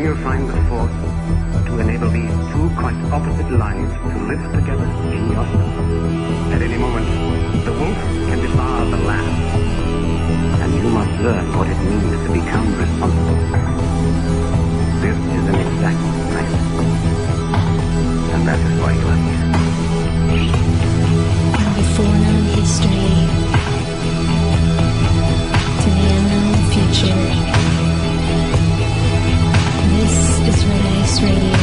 you'll find the force to enable these two quite opposite lives to live together in yourself. At any moment, the wolf can devour the lamb, and you must learn what it means to become responsible. This is an exact science, and that is why you are here. From the foreknown history to the unknown future, this is Red Ice Radio.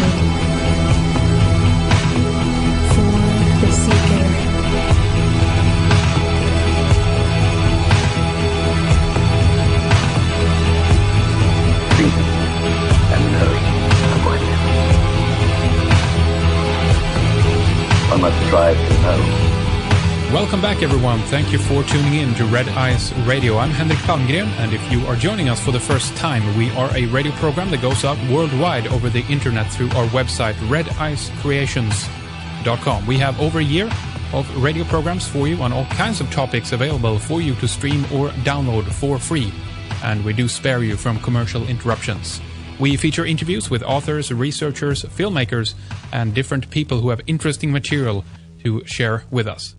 For the Seeker. Reason and knowing are one. One must strive to know. Welcome back, everyone. Thank you for tuning in to Red Ice Radio. I'm Henrik Palmgren, and if you are joining us for the first time, we are a radio program that goes out worldwide over the internet through our website, redicecreations.com. We have over a year of radio programs for you on all kinds of topics available for you to stream or download for free, and we do spare you from commercial interruptions. We feature interviews with authors, researchers, filmmakers, and different people who have interesting material to share with us.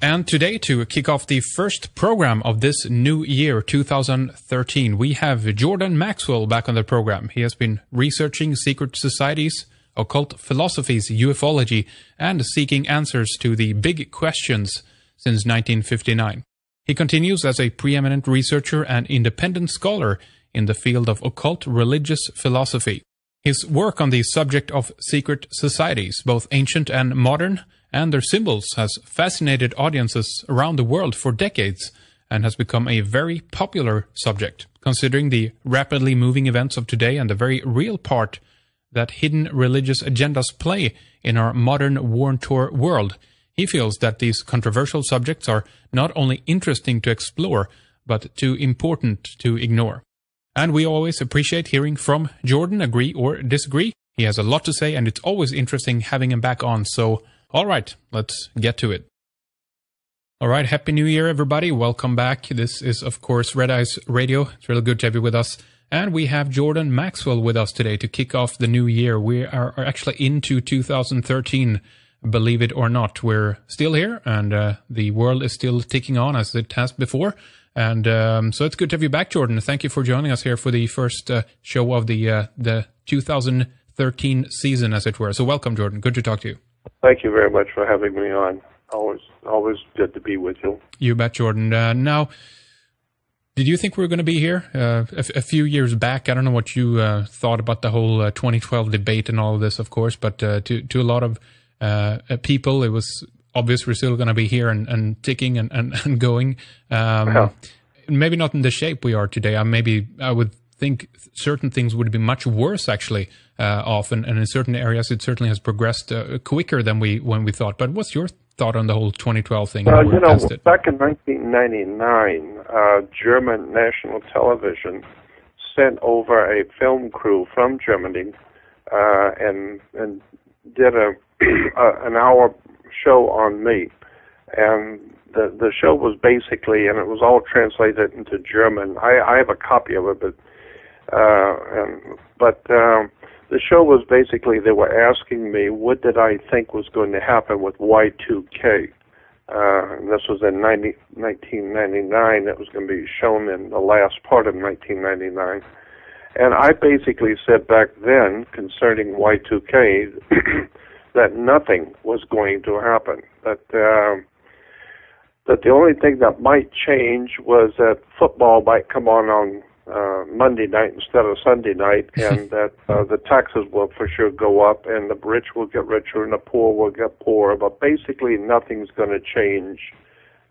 And today, to kick off the first program of this new year, 2013, we have Jordan Maxwell back on the program. He has been researching secret societies, occult philosophies, ufology, and seeking answers to the big questions since 1959. He continues as a preeminent researcher and independent scholar in the field of occult religious philosophy. His work on the subject of secret societies, both ancient and modern, and their symbols, has fascinated audiences around the world for decades and has become a very popular subject, considering the rapidly moving events of today and the very real part that hidden religious agendas play in our modern war-torn world. He feels that these controversial subjects are not only interesting to explore, but too important to ignore. And we always appreciate hearing from Jordan, agree or disagree. He has a lot to say, and it's always interesting having him back on, so all right, let's get to it. All right, Happy New Year, everybody. Welcome back. This is, of course, Red Ice Radio. It's really good to have you with us. And we have Jordan Maxwell with us today to kick off the new year. We are actually into 2013, believe it or not. We're still here, and the world is still ticking on as it has before. And so it's good to have you back, Jordan. Thank you for joining us here for the first show of the 2013 season, as it were. So welcome, Jordan. Good to talk to you. Thank you very much for having me on. Always good to be with you. You bet, Jordan. Now, did you think we were going to be here a few years back? I don't know what you thought about the whole 2012 debate and all of this, of course, but to a lot of people, it was obvious we're still going to be here and ticking and going. Maybe not in the shape we are today. I would think certain things would be much worse, actually, often, and in certain areas it certainly has progressed quicker than when we thought. But what's your thought on the whole 2012 thing? Back in 1999, German national television sent over a film crew from Germany and did an hour show on me, and the show was basically, and it was all translated into German. I have a copy of it, but the show was basically, they were asking me what did I think was going to happen with Y2K. And this was in 1999. It was going to be shown in the last part of 1999. And I basically said back then, concerning Y2K, that nothing was going to happen. That the only thing that might change was that football might come on Monday night instead of Sunday night, and that the taxes will for sure go up, and the rich will get richer and the poor will get poorer. But basically, nothing's going to change.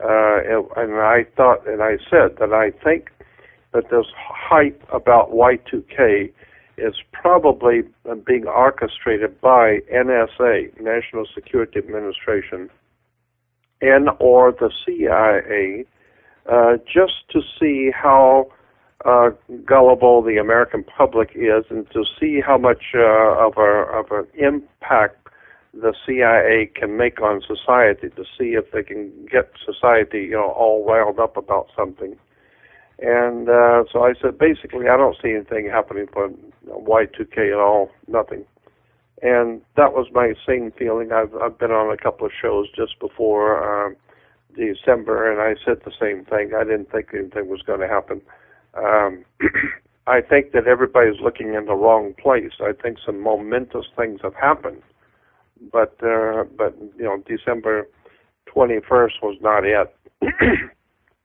And I thought, and I said that I think that this hype about Y2K is probably being orchestrated by NSA, National Security Administration, and or the CIA, just to see how gullible the American public is, and to see how much of an impact the CIA can make on society, to see if they can get society, all riled up about something. And so I said, basically, I don't see anything happening for Y2K at all, nothing. And that was my same feeling. I've been on a couple of shows just before December, and I said the same thing. I didn't think anything was going to happen. I think that everybody's looking in the wrong place. I think some momentous things have happened, but December 21st was not it.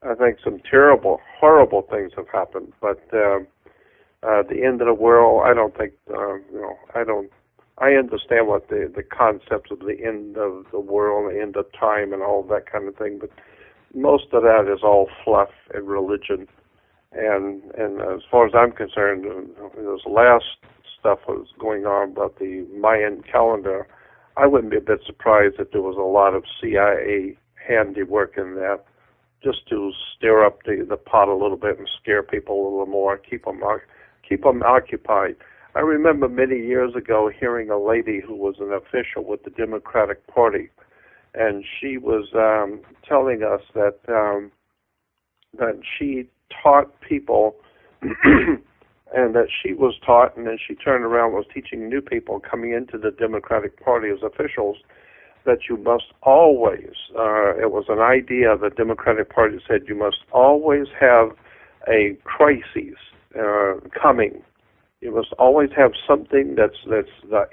I think some terrible, horrible things have happened, but the end of the world, I don't think, I understand what the concepts of the end of the world, the end of time, and all that kind of thing, but most of that is all fluff and religion. And as far as I'm concerned, this last stuff was going on about the Mayan calendar. I wouldn't be a bit surprised if there was a lot of CIA handiwork in that, just to stir up the pot a little bit and scare people a little more, keep them occupied. I remember many years ago hearing a lady who was an official with the Democratic Party, and she was telling us that she taught people, and that she was taught, and then she turned around and was teaching new people coming into the Democratic Party as officials, that you must always, it was an idea the Democratic Party said, you must always have a crisis coming. You must always have something that's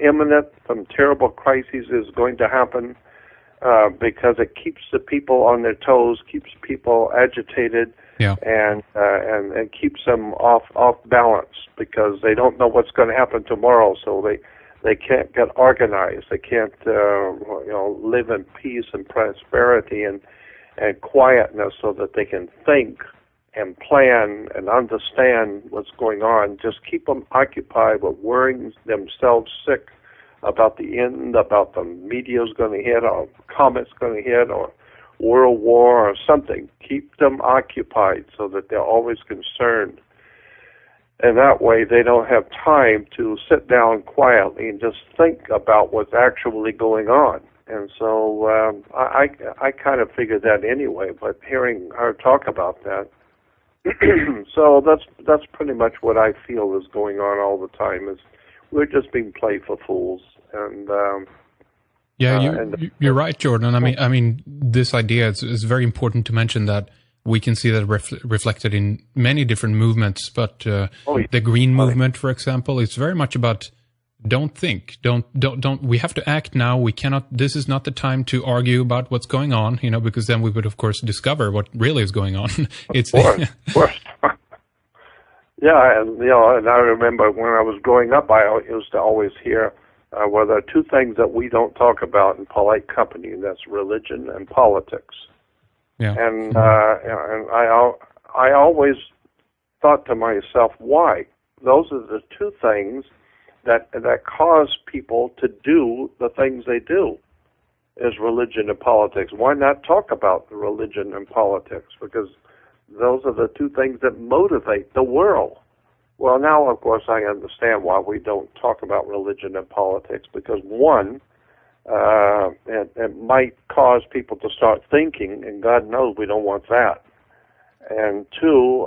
imminent, some terrible crisis is going to happen, because it keeps the people on their toes, keeps people agitated, and keeps them off balance, because they don't know what's going to happen tomorrow, so they can't get organized. They can't live in peace and prosperity and quietness, so that they can think and plan and understand what's going on. Just keep them occupied with worrying themselves sick about the end, about the media's going to hit, or comet's going to hit, or world war or something. Keep them occupied so that they're always concerned. And that way they don't have time to sit down quietly and just think about what's actually going on. And so I kind of figured that anyway, but hearing her talk about that, so that's pretty much what I feel is going on all the time. Is we're just being played for fools, and you're right, Jordan. I mean, this idea is very important to mention, that we can see that reflected in many different movements. But the Green Movement, for example, is very much about don't think, don't. We have to act now. We cannot. This is not the time to argue about what's going on, because then we would, of course, discover what really is going on. It's of course. Yeah, and I remember when I was growing up, I used to always hear, well, there are two things that we don't talk about in polite company, and that's religion and politics. Yeah. And and I always thought to myself, why? Those are the two things that cause people to do the things they do, is religion and politics. Why not talk about the religion and politics? Because those are the two things that motivate the world. Well, now, of course, I understand why we don't talk about religion and politics, because one, it might cause people to start thinking, and God knows we don't want that. And two,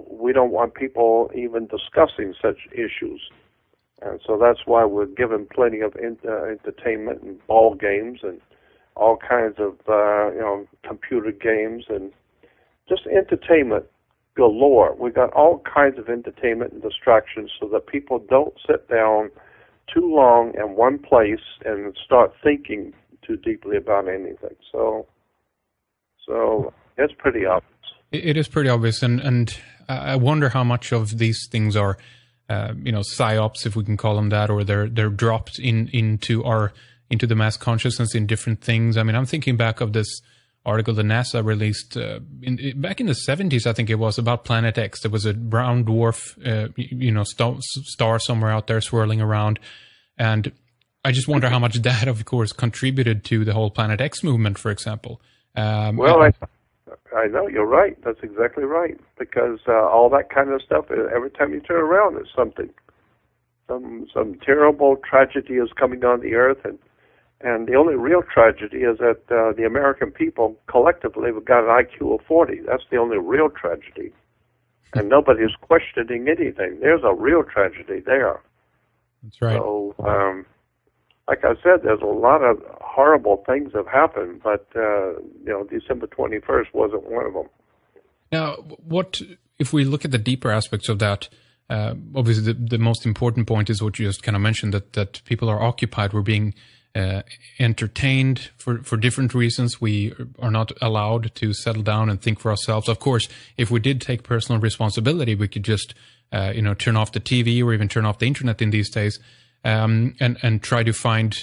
we don't want people even discussing such issues. And so that's why we're given plenty of entertainment and ball games and all kinds of computer games and just entertainment galore. We got all kinds of entertainment and distractions so that people don't sit down too long in one place and start thinking too deeply about anything. So it's pretty obvious. It is pretty obvious, and I wonder how much of these things are psyops, if we can call them that, or they're dropped into the mass consciousness in different things. I mean, I'm thinking back of this article that NASA released back in the 70s, I think it was, about Planet X. There was a brown dwarf, star somewhere out there swirling around, and I just wonder how much that, of course, contributed to the whole Planet X movement, for example. I know, you're right. That's exactly right. Because all that kind of stuff, every time you turn around, there's something. Some terrible tragedy is coming on the earth, and the only real tragedy is that the American people collectively have got an IQ of 40. That's the only real tragedy. and nobody's questioning anything. There's a real tragedy there. That's right. So, like I said, there's a lot of horrible things have happened, but December 21st wasn't one of them. Now, what if we look at the deeper aspects of that? Obviously, the most important point is what you just kind of mentioned, that people are occupied. We're being entertained for different reasons. We are not allowed to settle down and think for ourselves. Of course, if we did take personal responsibility, we could just turn off the TV or even turn off the internet in these days, and try to find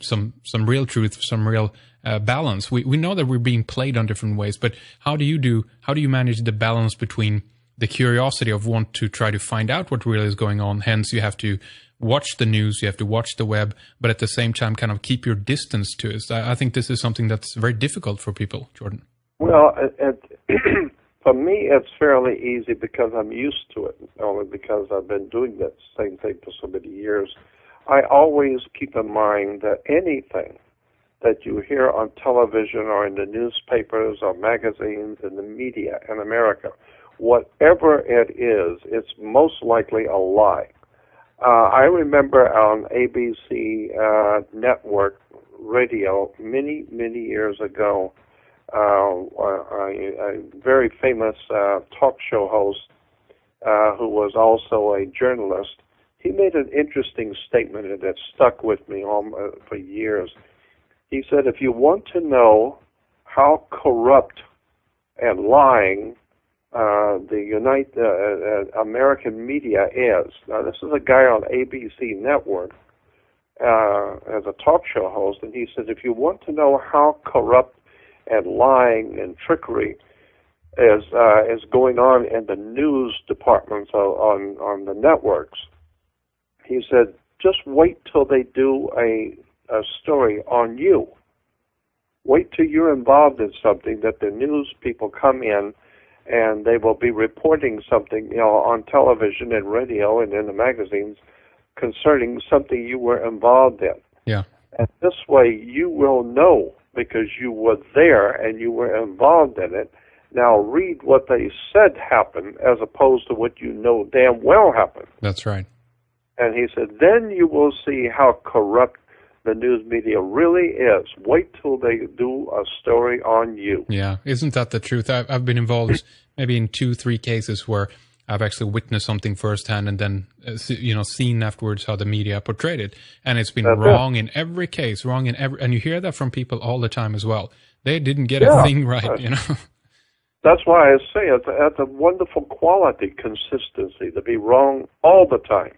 some real truth, some real balance. We know that we're being played on different ways, but how do you manage the balance between the curiosity of want to try to find out what really is going on? Hence, you have to watch the news, you have to watch the web, but at the same time, kind of keep your distance to it. I think this is something that's very difficult for people, Jordan. Well, for me, it's fairly easy because I'm used to it, only because I've been doing that same thing for so many years. I always keep in mind that anything that you hear on television or in the newspapers or magazines and the media in America, whatever it is, it's most likely a lie. I remember on ABC network radio many, many years ago, a very famous talk show host who was also a journalist, he made an interesting statement that stuck with me for years. He said, if you want to know how corrupt and lying the American media is. Now, this is a guy on ABC Network as a talk show host, and he said, if you want to know how corrupt and lying and trickery is going on in the news departments on the networks, he said, just wait till they do a story on you. Wait till you're involved in something that the news people come in and they will be reporting something, on television and radio and in the magazines concerning something you were involved in. Yeah. And this way you will know because you were there and you were involved in it. Now read what they said happened as opposed to what you know damn well happened. That's right. And he said, then you will see how corrupt the news media really is. Wait till they do a story on you. Yeah, isn't that the truth? I've been involved maybe in 2-3 cases where I've actually witnessed something firsthand and then, seen afterwards how the media portrayed it. And it's been wrong in every case, and you hear that from people all the time as well. They didn't get a thing right, That's why I say it's a wonderful quality, consistency, to be wrong all the time.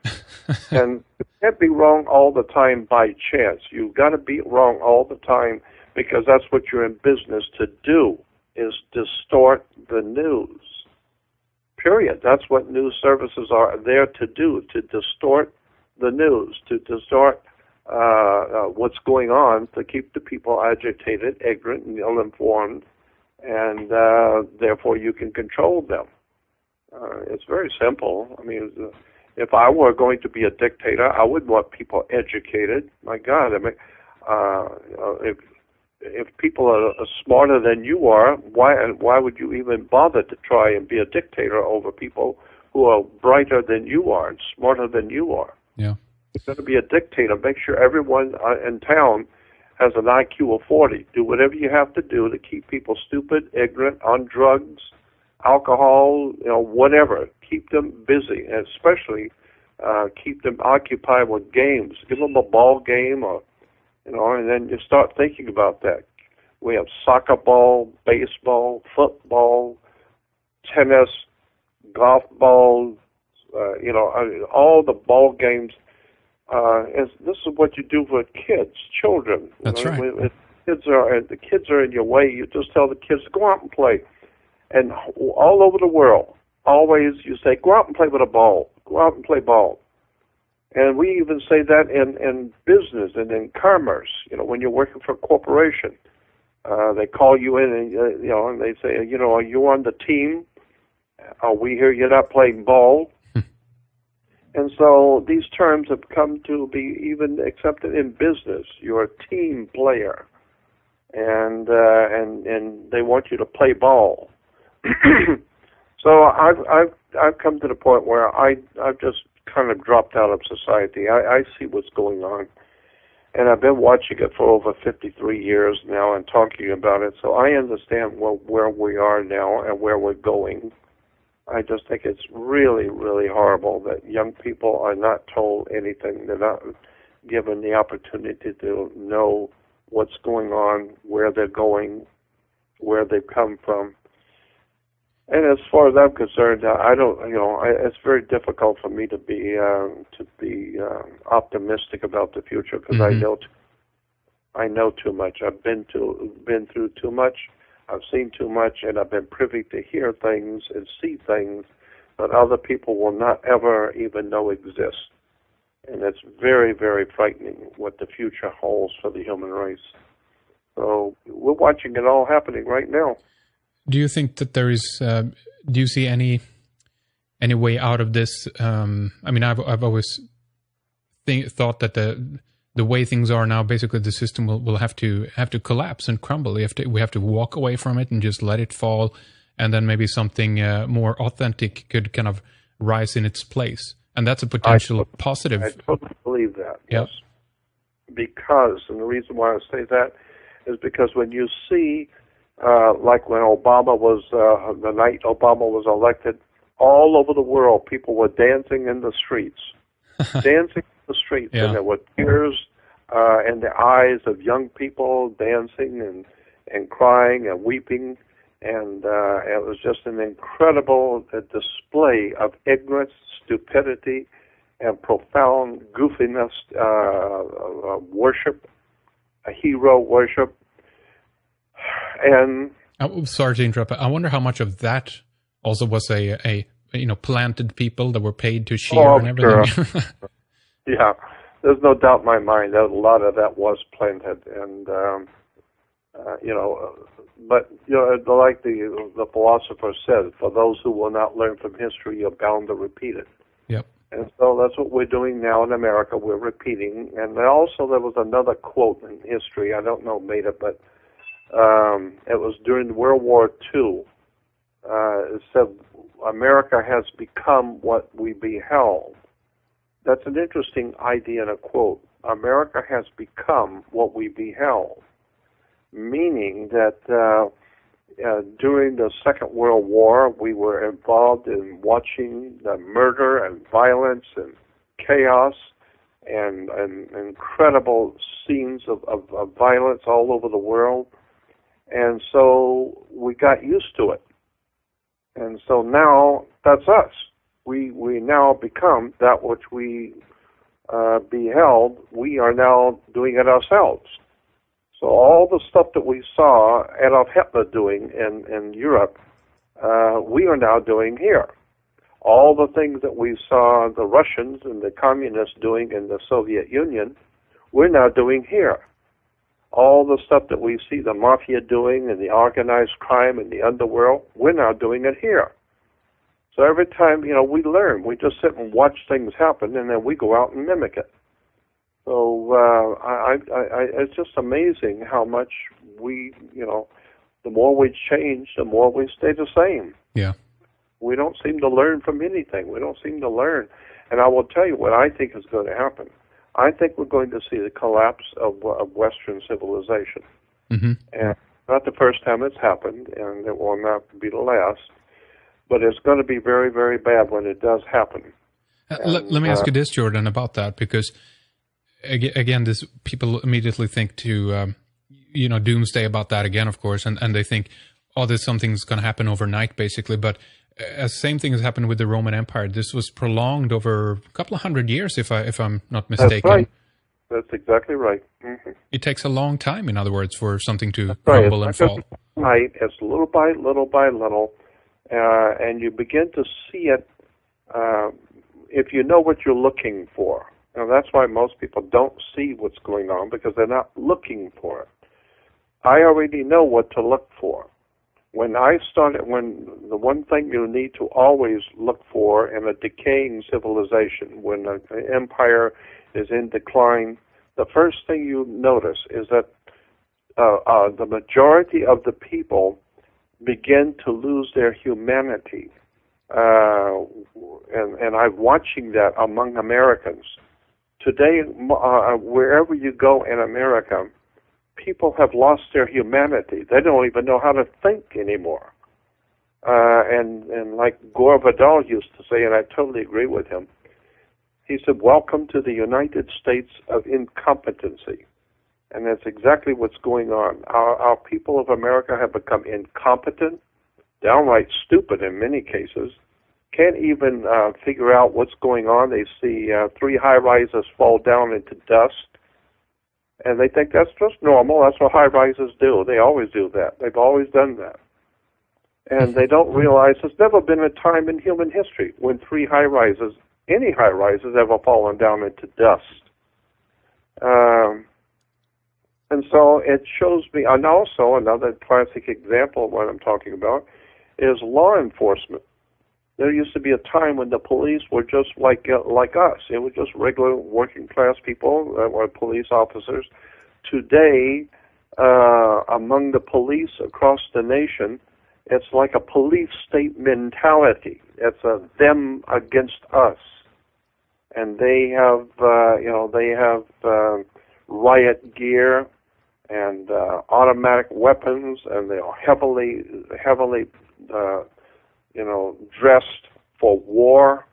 And you can't be wrong all the time by chance. You've got to be wrong all the time because that's what you're in business to do, is distort the news. Period. That's what news services are there to do, to distort the news, to distort what's going on, to keep the people agitated, ignorant, and ill-informed, and therefore you can control them. It's very simple. I mean, if I were going to be a dictator, I would want people educated. My God, I mean, if people are smarter than you are, why would you even bother to try and be a dictator over people who are brighter than you are and smarter than you are? Yeah. If you're going to be a dictator, make sure everyone in town has an IQ of 40. Do whatever you have to do to keep people stupid, ignorant, on drugs, alcohol, whatever. Keep them busy, and especially keep them occupied with games. Give them a ball game, or and then you start thinking about that. We have soccer ball, baseball, football, tennis, golf balls, all the ball games. This is what you do for kids, children. That's right. If the kids are in your way, you just tell the kids to go out and play. And all over the world, always you say, go out and play with a ball. Go out and play ball. And we even say that in business and in commerce. When you're working for a corporation, they call you in and and they say, are you on the team? Are we hear you're not playing ball? And so these terms have come to be even accepted in business. You're a team player, and they want you to play ball. So I've come to the point where I've just kind of dropped out of society. I see what's going on, and I've been watching it for over 53 years now and talking about it. So I understand where we are now and where we're going. I just think it's really, really horrible that young people are not told anything. They're not given the opportunity to know what's going on, where they're going, where they've come from. And as far as I'm concerned, I don't. It's very difficult for me to be optimistic about the future because I know too much. I've been through too much. I've seen too much, and I've been privy to hear things and see things that other people will not ever even know exist. And it's very, very frightening what the future holds for the human race. So we're watching it all happening right now. Do you think that there is? Do you see any way out of this? I mean, I've always thought that the way things are now, basically, the system will have to collapse and crumble. We have to walk away from it and just let it fall, and then maybe something more authentic could kind of rise in its place. And that's a potential positive. I totally believe that. Yep. Yes, because, and the reason why I say that is because when you see. Like when Obama was, the night Obama was elected, all over the world, people were dancing in the streets. Dancing in the streets. Yeah. And there were tears in the eyes of young people dancing and crying and weeping. And it was just an incredible display of ignorance, stupidity, and profound goofiness, worship, a hero worship. And sorry to interrupt. I wonder how much of that also was a planted people that were paid to cheer and everything. Sure. Yeah, there's no doubt in my mind that a lot of that was planted, and but like the philosopher said, for those who will not learn from history, you're bound to repeat it. Yep. And so that's what we're doing now in America. We're repeating, and also there was another quote in history. I don't know who made it, but. It was during World War II. It said, America has become what we beheld. That's an interesting idea in a quote. America has become what we beheld. Meaning that during the Second World War, we were involved in watching the murder and violence and chaos and incredible scenes of violence all over the world. And so we got used to it. And so now that's us. We now become that which we beheld. We are now doing it ourselves. So all the stuff that we saw Adolf Hitler doing in Europe, we are now doing here. All the things that we saw the Russians and the communists doing in the Soviet Union, we're now doing here. All the stuff that we see the mafia doing and the organized crime and the underworld, we're now doing it here. So every time, we learn. We just sit and watch things happen, and then we go out and mimic it. So it's just amazing how much we, the more we change, the more we stay the same. Yeah. We don't seem to learn from anything. We don't seem to learn. And I will tell you what I think is going to happen. I think we're going to see the collapse of Western civilization. Mm-hmm. And not the first time it's happened, and it will not be the last, but it's going to be very, very bad when it does happen. Let me ask you this, Jordan, about that, because, again, this people immediately think to, doomsday about that again, of course, and they think, there's something's going to happen overnight, basically, but same thing has happened with the Roman Empire. This was prolonged over a couple of hundred years, if I'm not mistaken. That's right. That's exactly right. Mm-hmm. It takes a long time, in other words, for something to crumble and fall. Right. It's little by little, and you begin to see it if you know what you're looking for. Now, that's why most people don't see what's going on, because they're not looking for it. I already know what to look for. When the one thing you need to always look for in a decaying civilization, when an empire is in decline, the first thing you notice is that the majority of the people begin to lose their humanity. and I'm watching that among Americans. Today, wherever you go in America, people have lost their humanity. They don't even know how to think anymore. And like Gore Vidal used to say, and I totally agree with him, he said, "Welcome to the United States of incompetency." And that's exactly what's going on. Our people of America have become incompetent, downright stupid in many cases, can't even figure out what's going on. They see 3 high-rises fall down into dust, and they think that's just normal. That's what high-rises do. They always do that. They've always done that. And they don't realize there's never been a time in human history when 3 high-rises, any high-rises, ever fallen down into dust. And so it shows me, and also another classic example of what I'm talking about is law enforcement. There used to be a time when the police were just like us. They were just regular working-class people that were police officers. Today, among the police across the nation, it's like a police state mentality. It's a them against us. And they have, riot gear and automatic weapons, and they are heavily, dressed for war,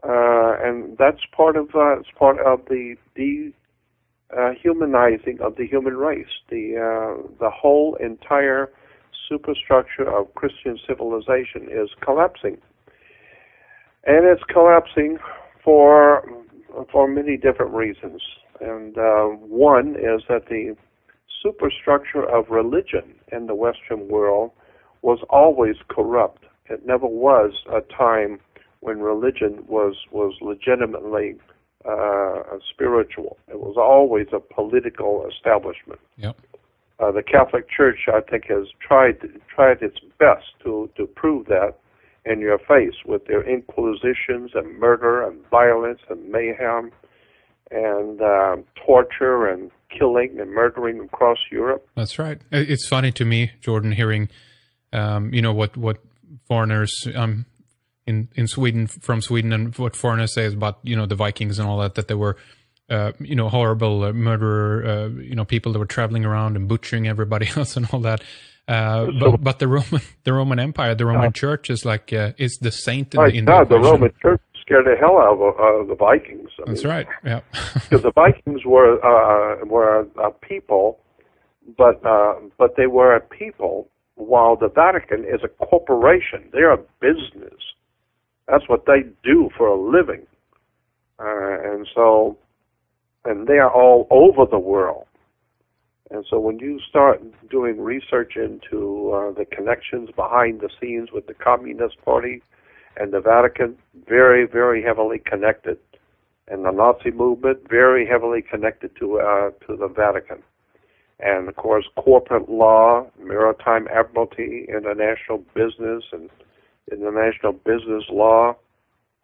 and that's part of the dehumanizing of the human race. The whole entire superstructure of Christian civilization is collapsing, and it's collapsing for many different reasons. And one is that the superstructure of religion in the Western world was always corrupt. It never was a time when religion was legitimately spiritual. It was always a political establishment. Yep. The Catholic Church, I think, has tried its best to prove that in your face with their inquisitions and murder and violence and mayhem and torture and killing and murdering across Europe. That's right. It's funny to me, Jordan, hearing what foreigners in Sweden, from Sweden, and what foreigners say about the Vikings and all that they were horrible murderer, people that were traveling around and butchering everybody else and all that. But the Roman Empire, the Roman Church is like is the saint in the the Roman Church scared the hell out of the Vikings. That's right. Yeah, because the Vikings were a people, but they were a people, while the Vatican is a corporation. They're a business. That's what they do for a living, and they are all over the world. And so when you start doing research into the connections behind the scenes with the Communist Party and the Vatican, very, very heavily connected, and the Nazi movement, very heavily connected to the Vatican. And, of course, corporate law, maritime admiralty, international business, and international business law,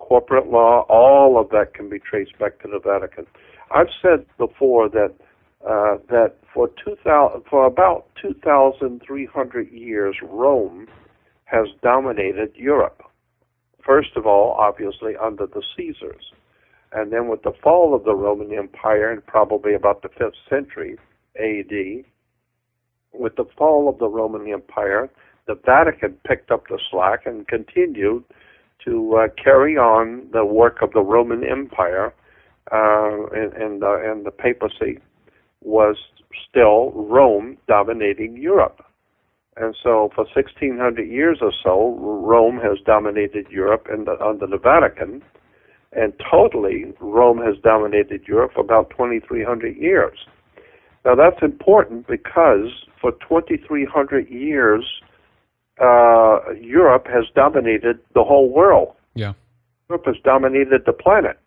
corporate law, all of that can be traced back to the Vatican. I've said before that for about 2,300 years, Rome has dominated Europe. First of all, obviously, under the Caesars. And then with the fall of the Roman Empire, in probably about the 5th century A.D., with the fall of the Roman Empire, the Vatican picked up the slack and continued to carry on the work of the Roman Empire, and the papacy was still Rome dominating Europe. And so for 1,600 years or so, Rome has dominated Europe under the Vatican, and totally Rome has dominated Europe for about 2,300 years. Now that's important because for 2,300 years, Europe has dominated the whole world. Yeah. Europe has dominated the planet.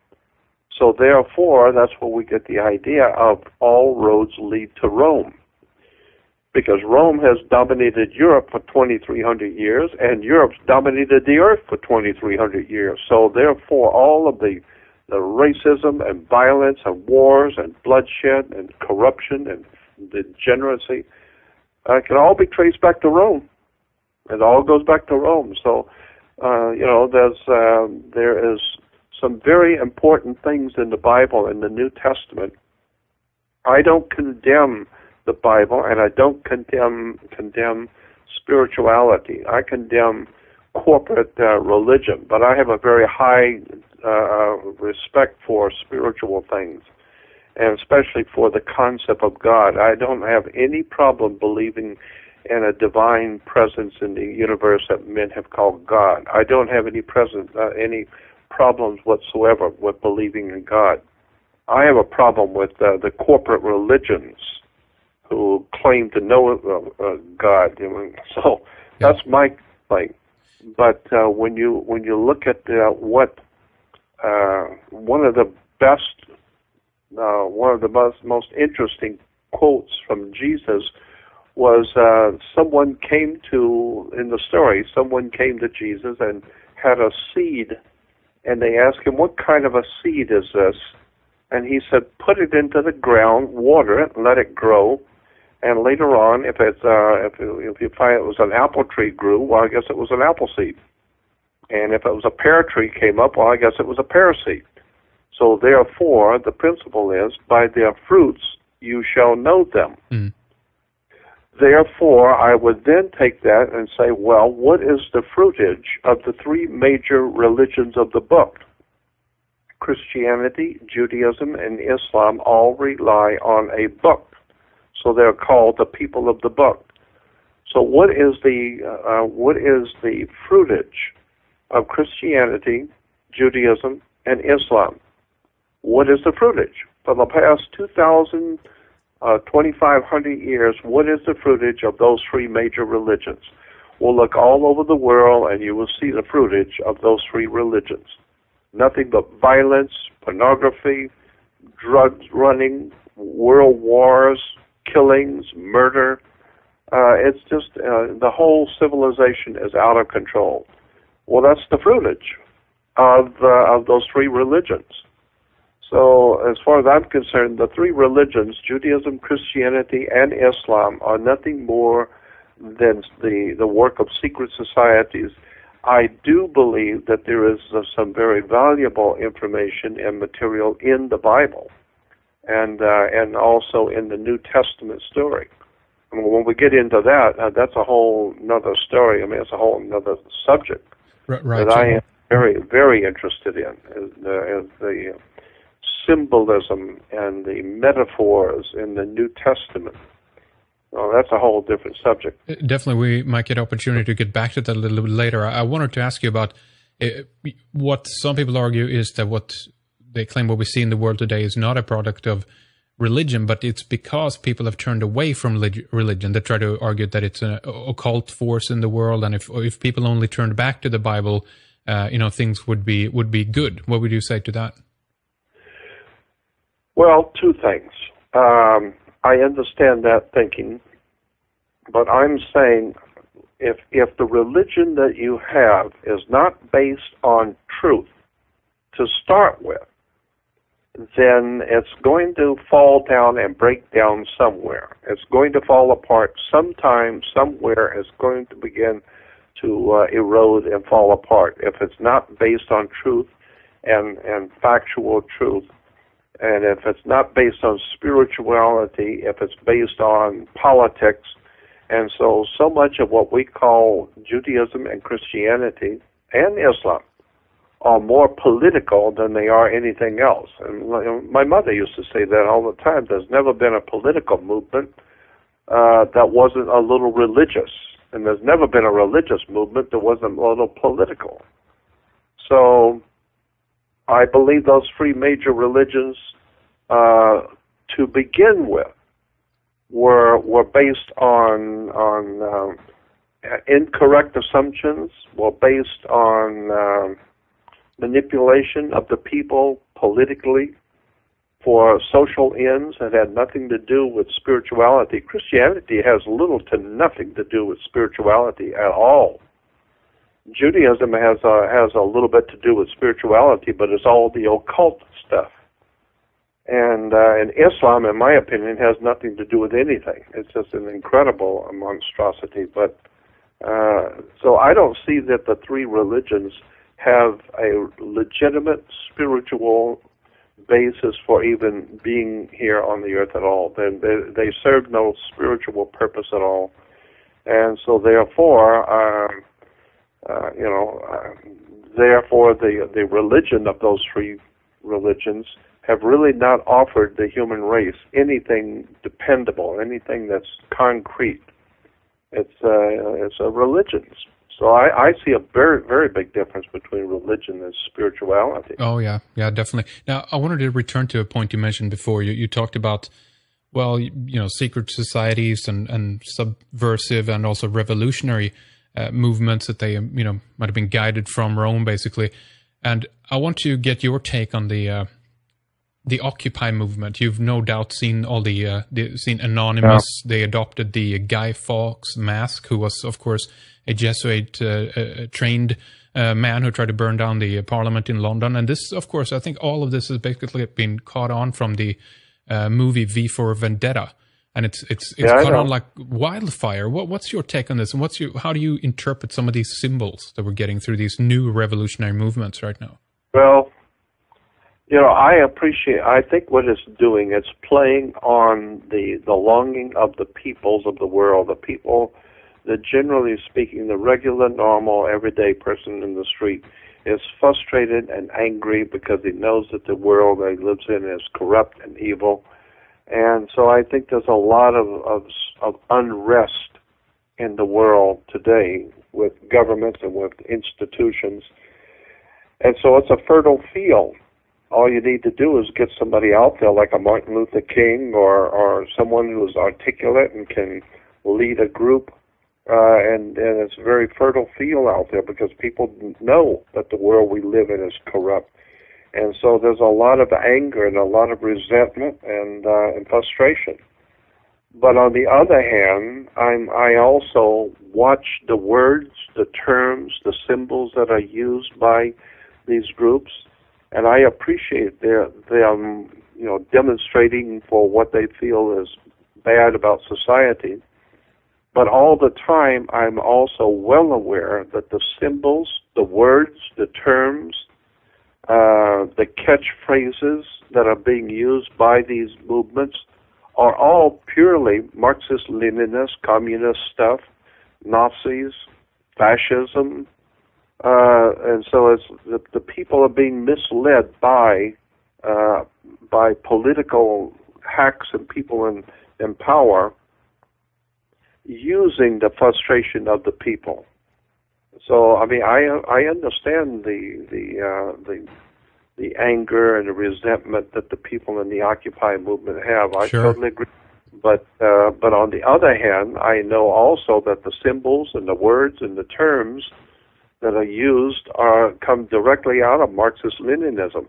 So therefore, that's where we get the idea of all roads lead to Rome. Because Rome has dominated Europe for 2,300 years, and Europe's dominated the earth for 2,300 years. So therefore, all of the racism and violence and wars and bloodshed and corruption and degeneracy can all be traced back to Rome. It all goes back to Rome. So there is some very important things in the Bible, in the New Testament. I don't condemn the Bible, and I don't condemn spirituality. I condemn corporate religion, but I have a very high respect for spiritual things, and especially for the concept of God. I don't have any problem believing in a divine presence in the universe that men have called God. I don't have any problems whatsoever with believing in God. I have a problem with the corporate religions who claim to know God. So that's my thing. But when you look at what one of the most interesting quotes from Jesus was someone came to Jesus and had a seed, and they asked him, "What kind of a seed is this?" And he said, "Put it into the ground, water it, let it grow, and later on, if you find it was an apple tree grew, well, I guess it was an apple seed. And if it was a pear tree came up, well, I guess it was a pear seed. So therefore, the principle is, by their fruits you shall know them." Mm. Therefore, I would then take that and say, well, what is the fruitage of the three major religions of the book? Christianity, Judaism, and Islam all rely on a book. So they're called the people of the book. So what is the fruitage of Christianity, Judaism, and Islam? What is the fruitage? For the past 2,500 years, what is the fruitage of those three major religions? We'll look all over the world and you will see the fruitage of those three religions. Nothing but violence, pornography, drugs running, world wars, killings, murder. It's just the whole civilization is out of control. Well, that's the fruitage of those three religions. So as far as I'm concerned, the three religions, Judaism, Christianity, and Islam, are nothing more than the work of secret societies. I do believe that there is some very valuable information and material in the Bible, and also in the New Testament story. I mean, when we get into that, that's a whole another story. I mean, it's a whole another subject that I am very, very interested in, is the symbolism and the metaphors in the New Testament. Well, that's a whole different subject. Definitely, we might get opportunity to get back to that a little bit later. I wanted to ask you about what some people argue is that what they claim what we see in the world today is not a product of religion, but it's because people have turned away from religion. They try to argue that it's an occult force in the world, and if people only turned back to the Bible, things would be good. What would you say to that? Well, two things. I understand that thinking, but I'm saying if the religion that you have is not based on truth to start with, then it's going to fall down and break down somewhere. It's going to fall apart sometime, somewhere. It's going to begin to erode and fall apart if it's not based on truth and factual truth. And if it's not based on spirituality, if it's based on politics, and so much of what we call Judaism and Christianity and Islam are more political than they are anything else. And my mother used to say that all the time. There's never been a political movement that wasn't a little religious, and there's never been a religious movement that wasn't a little political. So I believe those three major religions, to begin with, were based on incorrect assumptions, were based on manipulation of the people politically for social ends that had nothing to do with spirituality. Christianity has little to nothing to do with spirituality at all. Judaism has a little bit to do with spirituality, but it's all the occult stuff. And Islam, in my opinion, has nothing to do with anything. It's just an incredible monstrosity. But So I don't see that the three religions have a legitimate spiritual basis for even being here on the earth at all. They serve no spiritual purpose at all, and so therefore, therefore the religion of those three religions have really not offered the human race anything dependable, anything that's concrete. It's a religion. So I see a very, very big difference between religion and spirituality. Oh, yeah, definitely. Now, I wanted to return to a point you mentioned before. You talked about, well, secret societies and subversive and also revolutionary movements that they, might have been guided from Rome, basically. And I want to get your take on the Occupy movement. You've no doubt seen all seen Anonymous. Yeah. They adopted the Guy Fawkes mask, who was, of course, a Jesuit trained man who tried to burn down the Parliament in London. And this, of course, I think all of this has basically been caught on from the movie V for Vendetta, and it's caught on like wildfire. What's your take on this, and how do you interpret some of these symbols that we're getting through these new revolutionary movements right now? Well, I think what it's doing, it's playing on the longing of the peoples of the world, the people that, generally speaking, the regular, normal, everyday person in the street is frustrated and angry because he knows that the world that he lives in is corrupt and evil. And so I think there's a lot of unrest in the world today with governments and with institutions. And so it's a fertile field. All you need to do is get somebody out there like a Martin Luther King or someone who's articulate and can lead a group. And it's a very fertile field out there because people know that the world we live in is corrupt. And so there's a lot of anger and a lot of resentment and frustration. But on the other hand, I also watch the words, the terms, the symbols that are used by these groups, and I appreciate them demonstrating for what they feel is bad about society. But all the time, I'm also well aware that the symbols, the words, the terms, the catchphrases that are being used by these movements are all purely Marxist-Leninist, communist stuff, Nazis, fascism, and so it's the people are being misled by political hacks and people in power, using the frustration of the people. So I mean, I understand the anger and the resentment that the people in the Occupy movement have. I totally agree. But on the other hand, I know also that the symbols and the words and the terms that are used come directly out of Marxist-Leninism.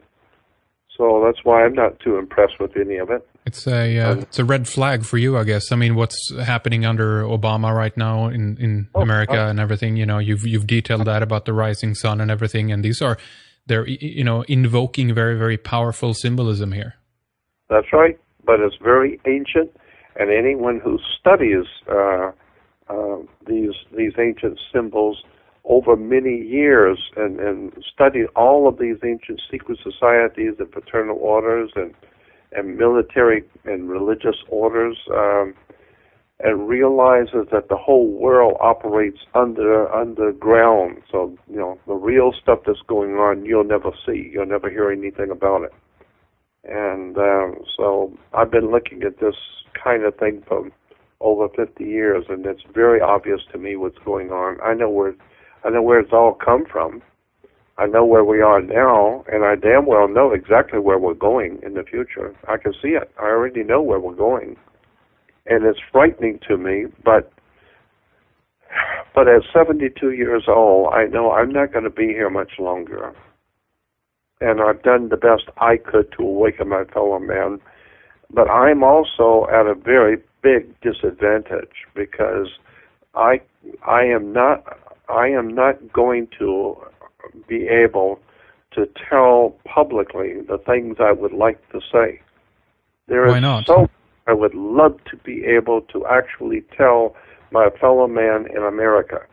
So that's why I'm not too impressed with any of it. It's a red flag for you, I guess. I mean, what's happening under Obama right now in America and everything, you've detailed that about the rising sun and everything, and they're invoking very, very powerful symbolism here. That's right, but it's very ancient, and anyone who studies these ancient symbols over many years and studied all of these ancient secret societies and fraternal orders and military and religious orders, and realizes that the whole world operates underground. So, the real stuff that's going on, you'll never see. You'll never hear anything about it. And so I've been looking at this kind of thing for over 50 years, and it's very obvious to me what's going on. I know where it's all come from. I know where we are now, and I damn well know exactly where we're going in the future. I can see it. I already know where we're going. And it's frightening to me, but at 72 years old, I know I'm not going to be here much longer. And I've done the best I could to awaken my fellow man. But I'm also at a very big disadvantage because I am not going to be able to tell publicly the things I would like to say. Why not? I would love to be able to actually tell my fellow man in America.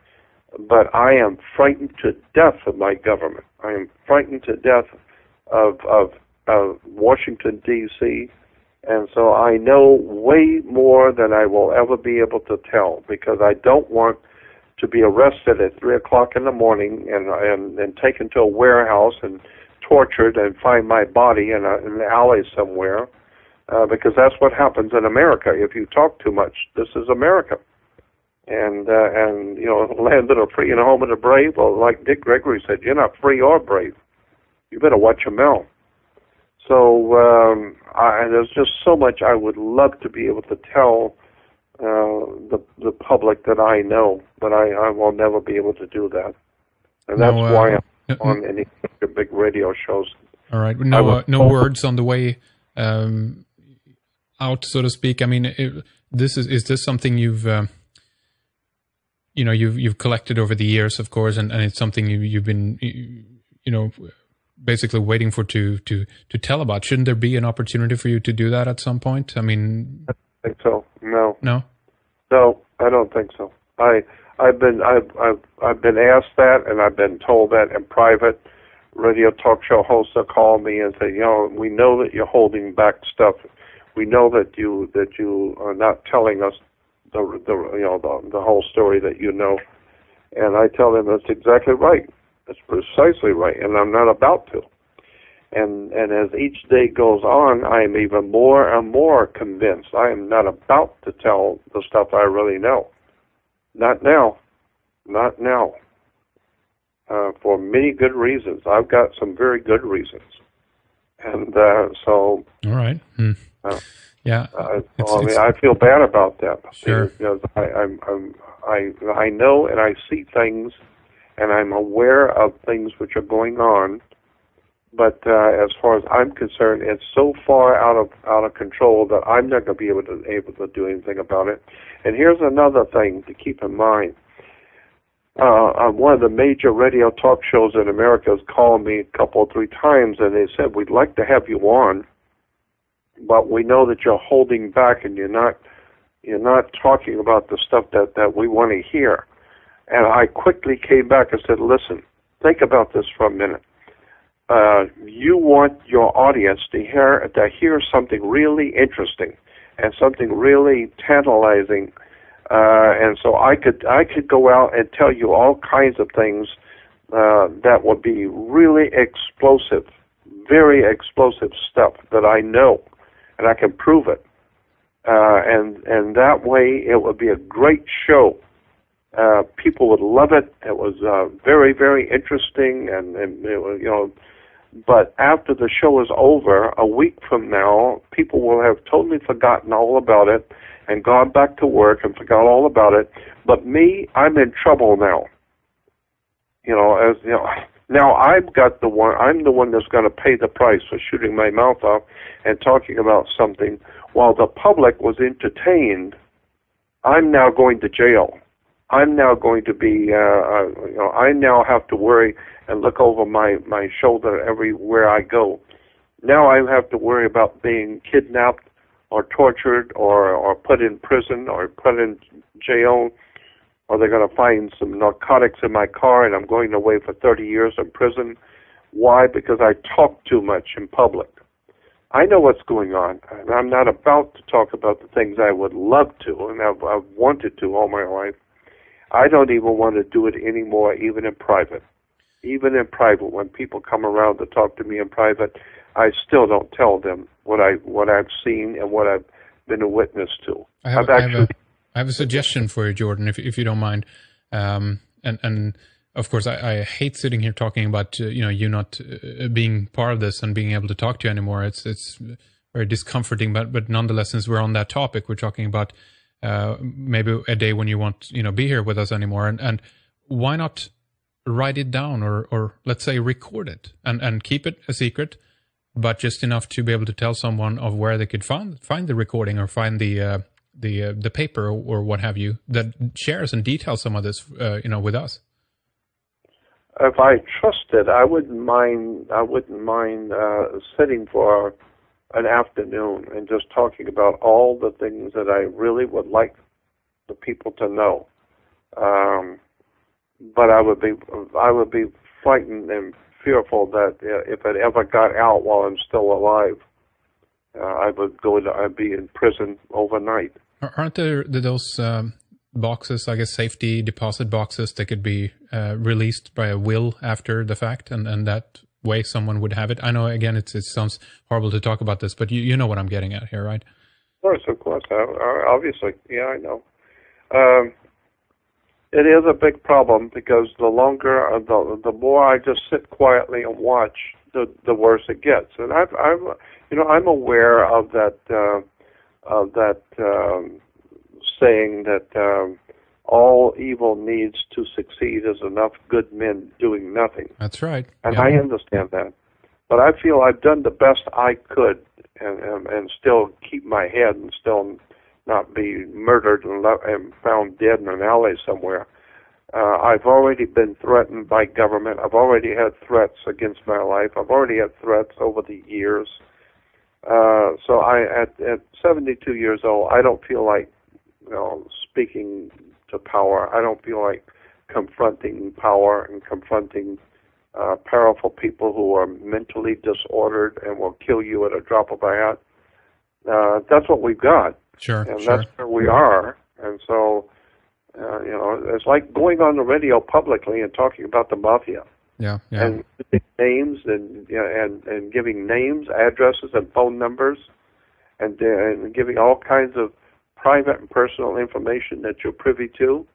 but I am frightened to death of my government. I am frightened to death of Washington, D.C., and so I know way more than I will ever be able to tell, because I don't want to be arrested at 3 o'clock in the morning and taken to a warehouse and tortured and find my body in an alley somewhere, because that's what happens in America. If you talk too much, this is America. And you know, land of the free and home of the brave. Well, like Dick Gregory said, you're not free or brave. You better watch your mouth. So there's just so much I would love to be able to tell the public that I know, but I will never be able to do that. And that's why I'm on any big radio shows. All right. No words on the way out, so to speak. I mean, is this something you've you've collected over the years, of course, and it's something you've been basically waiting for to tell about? Shouldn't there be an opportunity for you to do that at some point? I mean, I don't think so. No, I don't think so. I've been asked that, and I've been told that in private. Radio talk show hosts will call me and say, we know that you're holding back stuff. We know that you are not telling us the whole story that you know. And I tell them that's exactly right. That's precisely right, and I'm not about to. And as each day goes on, I am even more and more convinced I am not about to tell the stuff I really know. Not now. For many good reasons. I've got some very good reasons. And so... All right. Yeah. I feel bad about that. Sure. Because I know and I see things, and I'm aware of things which are going on, but as far as I'm concerned, it's so far out of control that I'm not going to be able to do anything about it. And here's another thing to keep in mind. One of the major radio talk shows in America has called me a couple or three times, and they said, we'd like to have you on, but we know that you're holding back and you're not talking about the stuff that we want to hear. And I quickly came back and said, listen, think about this for a minute. You want your audience to hear something really interesting and something really tantalizing. And so I could go out and tell you all kinds of things that would be really explosive, very explosive stuff that I know, and I can prove it. And that way it would be a great show. People would love it. It was very, very interesting, and it was, but after the show is over, a week from now, people will have totally forgotten all about it and gone back to work and forgot all about it. But me, I'm in trouble now. Now I'm the one that's going to pay the price for shooting my mouth off and talking about something while the public was entertained. I'm now going to jail. I'm now going to be, I now have to worry and look over my shoulder everywhere I go. Now I have to worry about being kidnapped or tortured or put in prison or put in jail, or they're going to find some narcotics in my car and I'm going away for 30 years in prison. Why? Because I talk too much in public. I know what's going on, and I'm not about to talk about the things I would love to, and I've wanted to all my life. I don't even want to do it anymore, even in private. Even in private, when people come around to talk to me in private, I still don't tell them what I've seen and what I've been a witness to. I have a suggestion for you, Jordan, if you don't mind. And of course, I hate sitting here talking about you not being part of this and being able to talk to you anymore. It's very discomforting, but nonetheless, since we're on that topic, we're talking about maybe a day when you won't be here with us anymore, and why not write it down or let's say record it and keep it a secret, but just enough to be able to tell someone of where they could find the recording or find the paper or what have you that shares and details some of this with us. If I trusted, I wouldn't mind sitting for an afternoon and just talking about all the things that I really would like the people to know. but I would be frightened and fearful that if it ever got out while I'm still alive, I'd be in prison overnight. Aren't there those boxes, I guess, safety deposit boxes that could be released by a will after the fact, and that way someone would have it? I know, again, it sounds horrible to talk about this, but you know what I'm getting at here, right? Of course. Obviously, yeah, I know. It is a big problem because the the more I just sit quietly and watch, the worse it gets. And I'm aware of that saying that all evil needs to succeed is enough good men doing nothing. That's right. And yeah. I understand that. But I feel I've done the best I could and still keep my head and still not be murdered and found dead in an alley somewhere. I've already been threatened by government. I've already had threats against my life. I've already had threats over the years. So at 72 years old, I don't feel like speaking to power. I don't feel like confronting power and confronting powerful people who are mentally disordered and will kill you at a drop of a hat. That's what we've got. Sure, and sure. That's where we are. And so, it's like going on the radio publicly and talking about the mafia. Yeah, yeah. And giving names and giving names, addresses, and phone numbers, and giving all kinds of private and personal information that you're privy to.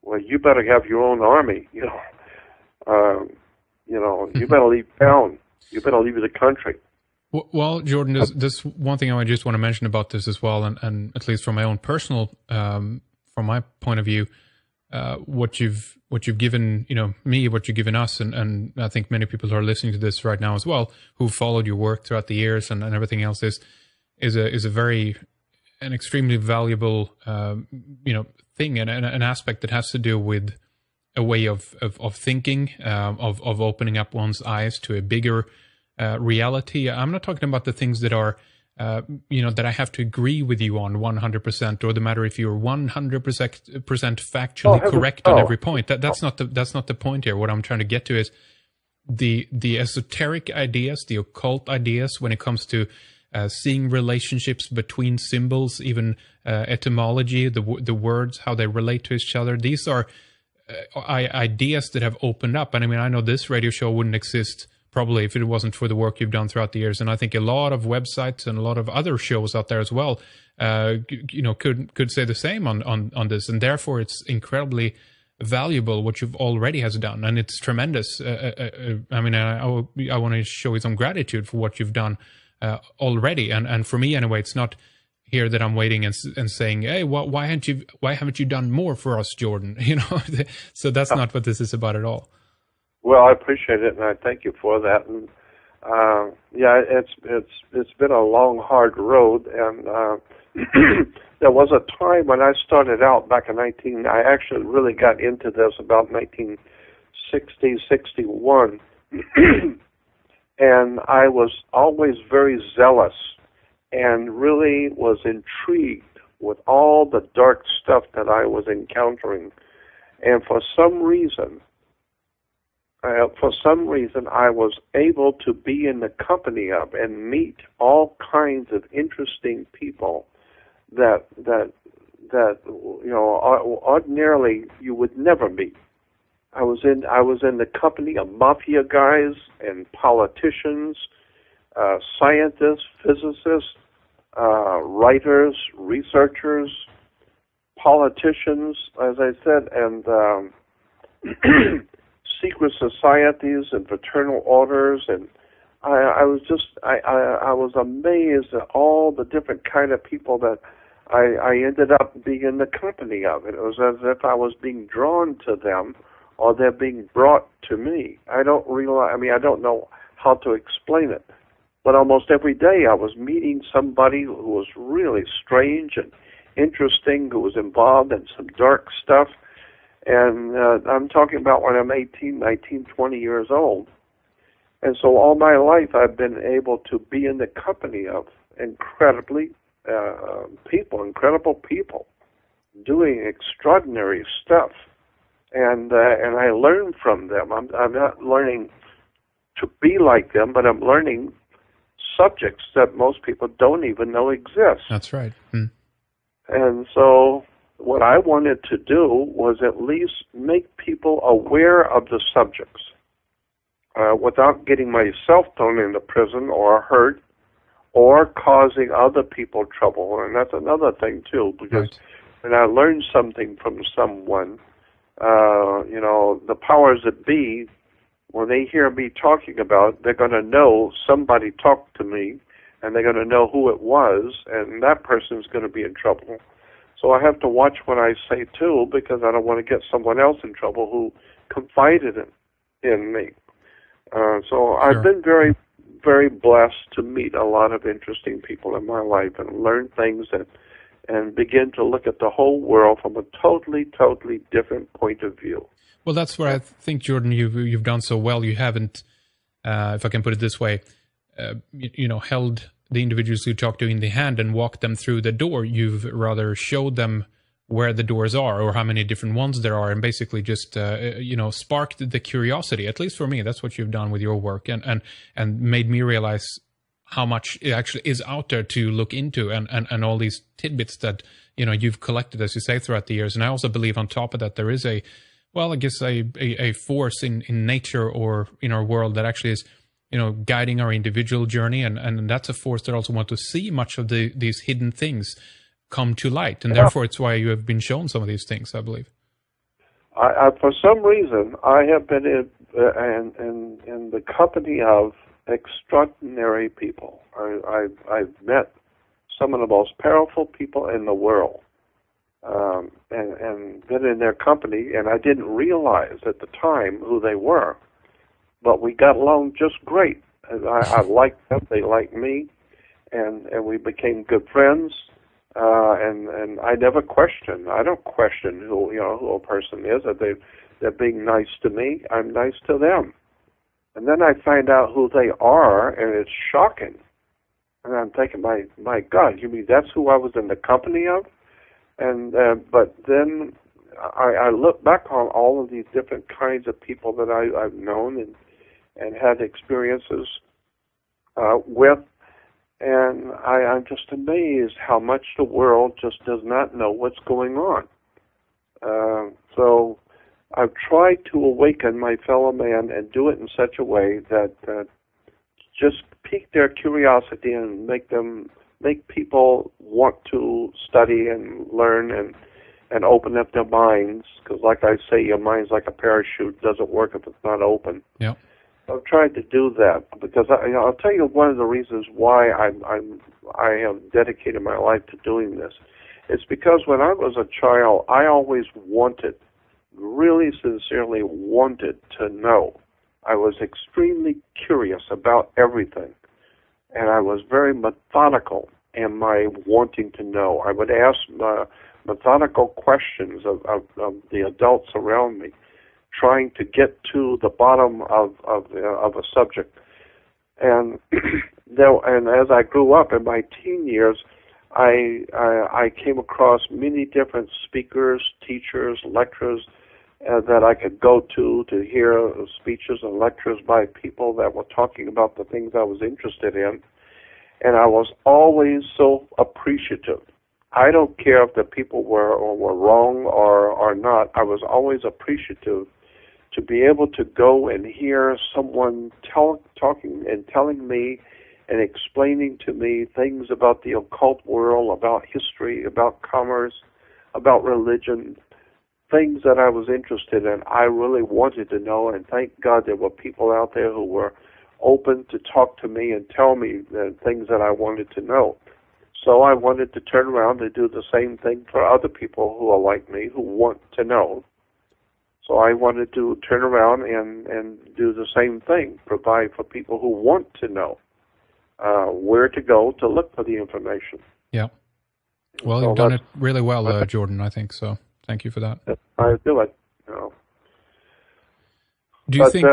Well, you better have your own army. You better leave town. You better leave the country. Well, Jordan, there's one thing I just want to mention about this as well, and at least from my own personal, from my point of view, what you've given, me, what you've given us, and I think many people who are listening to this right now as well, who followed your work throughout the years and everything else, is an extremely valuable, thing and an aspect that has to do with a way of thinking, of opening up one's eyes to a bigger reality. I'm not talking about the things that are, that I have to agree with you on 100%, or the matter if you're 100% factually correct on every point. That's not the point here. What I'm trying to get to is the esoteric ideas, the occult ideas when it comes to seeing relationships between symbols, even etymology, the words, how they relate to each other. These are ideas that have opened up. And I mean, I know this radio show wouldn't exist probably if it wasn't for the work you've done throughout the years. And I think a lot of websites and a lot of other shows out there as well, could say the same on this. And therefore, it's incredibly valuable what you've already has done. And it's tremendous. I want to show you some gratitude for what you've done already. And for me, anyway, it's not here that I'm waiting and saying, hey, why haven't you done more for us, Jordan? So that's not what this is about at all. Well, I appreciate it, and I thank you for that. And it's been a long, hard road. And there was a time when I started out back in I actually really got into this about 1960, 61, and I was always very zealous and really was intrigued with all the dark stuff that I was encountering. And for some reason, I was able to be in the company of and meet all kinds of interesting people that ordinarily you would never meet. I was in the company of mafia guys and politicians, scientists, physicists, writers, researchers, politicians, as I said, and secret societies and fraternal orders, and I was amazed at all the different kind of people that I ended up being in the company of. It was as if I was being drawn to them, or they're being brought to me. I don't know how to explain it, but almost every day I was meeting somebody who was really strange and interesting, who was involved in some dark stuff. And I'm talking about when I'm 18, 19, 20 years old. And so all my life I've been able to be in the company of incredible people doing extraordinary stuff. and I learn from them. I'm not learning to be like them, but I'm learning subjects that most people don't even know exist. That's right. And so what I wanted to do was at least make people aware of the subjects without getting myself thrown into prison or hurt or causing other people trouble. And that's another thing, too, because when I learn something from someone, the powers that be, when they hear me talking about it, they're going to know somebody talked to me, and they're going to know who it was, and that person's going to be in trouble. So I have to watch what I say, too, because I don't want to get someone else in trouble who confided in me. So I've been very, very blessed to meet a lot of interesting people in my life and learn things and begin to look at the whole world from a totally, totally different point of view. Well, that's where I think, Jordan, you've done so well. You haven't, if I can put it this way, held the individuals you talk to in the hand and walked them through the door. You've rather showed them where the doors are or how many different ones there are, and basically just sparked the curiosity. At least for me, that's what you've done with your work, and made me realize how much it actually is out there to look into, and all these tidbits that you've collected, as you say, throughout the years. And I also believe on top of that there is a force in nature or in our world that actually is guiding our individual journey, and that's a force that also want to see much of these hidden things come to light, and therefore it's why you have been shown some of these things, I believe. I for some reason, I have been in the company of extraordinary people. I've met some of the most powerful people in the world, and been in their company, and I didn't realize at the time who they were, but we got along just great. I liked them, they liked me, and we became good friends. And I never question. I don't question who a person is. If they're being nice to me, I'm nice to them. And then I find out who they are, and it's shocking. And I'm thinking, my God, you mean that's who I was in the company of? And but then I look back on all of these different kinds of people that I've known and had experiences with. And I'm just amazed how much the world just does not know what's going on. So I've tried to awaken my fellow man and do it in such a way that just pique their curiosity and make people want to study and learn and open up their minds. Because like I say, your mind's like a parachute; doesn't work if it's not open. Yeah. I've tried to do that because I'll tell you one of the reasons why I have dedicated my life to doing this. It's because when I was a child, I always really sincerely wanted to know. I was extremely curious about everything, and I was very methodical in my wanting to know. I would ask methodical questions of the adults around me, trying to get to the bottom of a subject. And and as I grew up in my teen years, I came across many different speakers, teachers, lecturers that I could go to hear speeches and lectures by people that were talking about the things I was interested in. And I was always so appreciative. I don't care if the people were wrong or not. I was always appreciative to be able to go and hear someone talking and telling me and explaining to me things about the occult world, about history, about commerce, about religion, things that I was interested in. I really wanted to know, and thank God there were people out there who were open to talk to me and tell me the things that I wanted to know. So I wanted to turn around and do the same thing for other people who are like me, who want to know. So I wanted to turn around and do the same thing, provide for people who want to know where to go to look for the information. Yeah. Well, you've done it really well, Jordan, I think. So thank you for that. I do it. Do you think,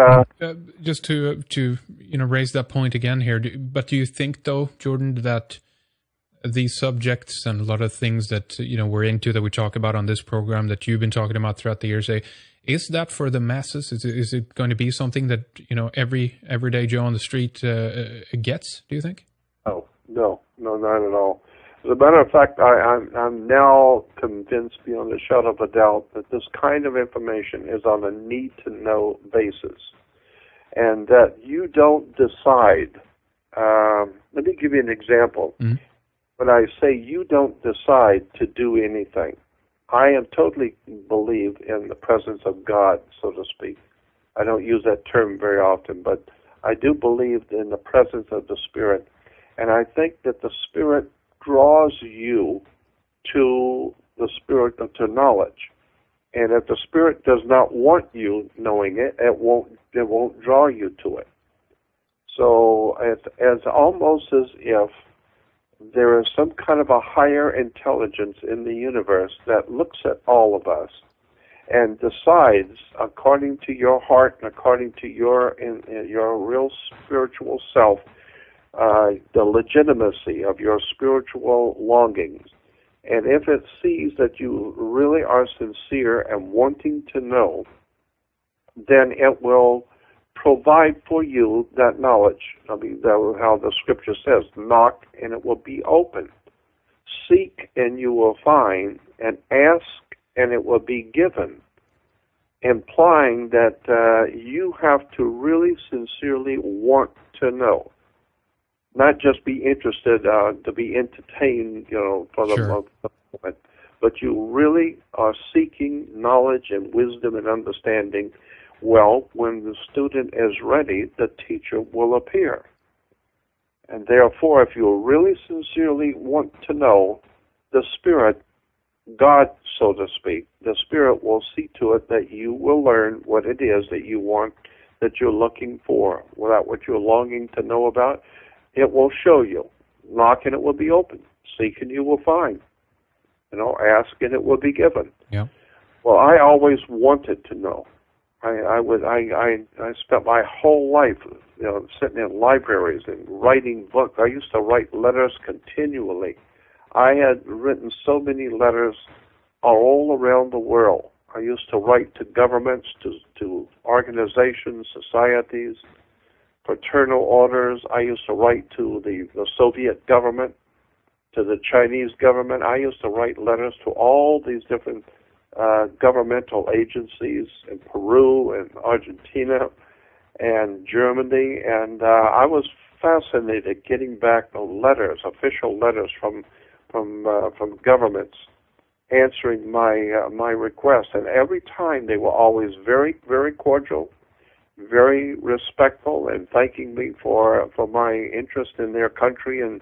just to raise that point again here, but do you think, though, Jordan, that these subjects and a lot of things that we're into, that we talk about on this program, that you've been talking about throughout the years, Is that for the masses? Is it going to be something that, everyday Joe on the street gets, do you think? No, not at all. As a matter of fact, I'm now convinced beyond a shadow of a doubt that this kind of information is on a need-to-know basis, and that you don't decide. Let me give you an example. Mm-hmm. When I say you don't decide to do anything, I am totally believe in the presence of God, so to speak. I don't use that term very often, but I do believe in the presence of the Spirit, and I think that the Spirit draws you to the Spirit to knowledge. And if the Spirit does not want you knowing it, it won't draw you to it. So it's almost as if there is some kind of a higher intelligence in the universe that looks at all of us and decides, according to your heart and according to your real spiritual self, the legitimacy of your spiritual longings. And if it sees that you really are sincere and wanting to know, then it will provide for you that knowledge. I mean, that's how the Scripture says, knock and it will be open. Seek and you will find, and ask and it will be given, implying that you have to really sincerely want to know. Not just be interested to be entertained, for the moment, but you really are seeking knowledge and wisdom and understanding. Well, when the student is ready, the teacher will appear. And therefore, if you really sincerely want to know, the Spirit, God, so to speak, the Spirit will see to it that you will learn what it is that you want, that you're looking for, without what you're longing to know about. It will show you. Knock and it will be open. Seek and you will find. Ask and it will be given. Yeah. Well, I always wanted to know. I spent my whole life, sitting in libraries and writing books. I used to write letters continually. I had written so many letters all around the world. I used to write to governments, to organizations, societies, fraternal orders. I used to write to the Soviet government, to the Chinese government. I used to write letters to all these different governmental agencies in Peru and Argentina and Germany, and I was fascinated getting back the letters, official letters from governments answering my requests. And every time they were always very, very cordial, very respectful, and thanking me for my interest in their country and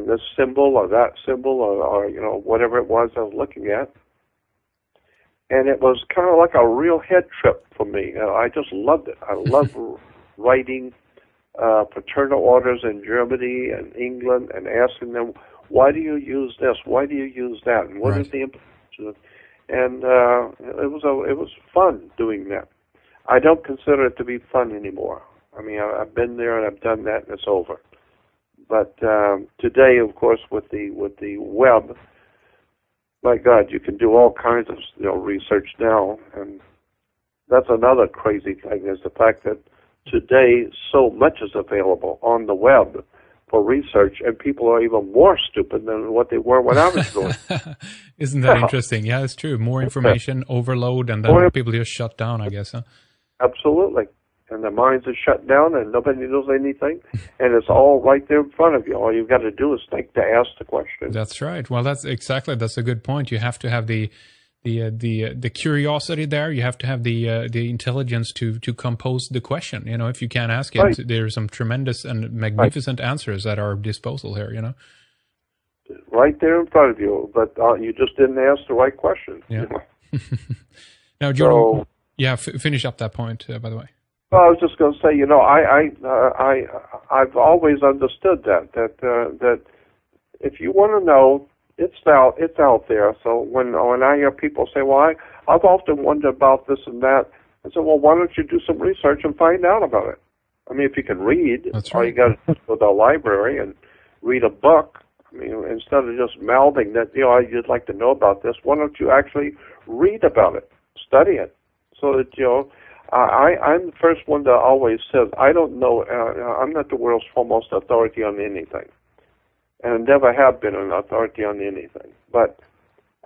this symbol or that symbol or whatever it was I was looking at. And it was kind of like a real head trip for me. I just loved it. I loved writing fraternal orders in Germany and England and asking them, why do you use this? Why do you use that? And what is the implication? And it was fun doing that. I don't consider it to be fun anymore. I mean, I've been there and I've done that, and it's over. But today, of course, with the web, my God, you can do all kinds of research now, and that's another crazy thing is the fact that today so much is available on the web for research, and people are even more stupid than what they were when I was doing. Isn't that interesting? Yeah, it's true. More information overload, and then people just shut down, I guess. Huh? Absolutely. And their minds are shut down, and nobody knows anything, and it's all right there in front of you. All you've got to do is think to ask the question. That's right. Well, that's a good point. You have to have the curiosity there. You have to have the intelligence to compose the question. If you can't ask it, there's some tremendous and magnificent answers at our disposal here. Right there in front of you, but you just didn't ask the right question. Yeah. Now, Jordan, finish up that point, by the way. Well, I was just going to say, I've always understood that if you want to know, it's out there. So when I hear people say, well, I've often wondered about this and that, I say, well, why don't you do some research and find out about it? I mean, if you can read, that's all right. You got to go to the library and read a book. I mean, instead of just mouthing that, you'd like to know about this, why don't you actually read about it, study it, So that, I'm the first one that always says, I don't know, I'm not the world's foremost authority on anything. And never have been an authority on anything. But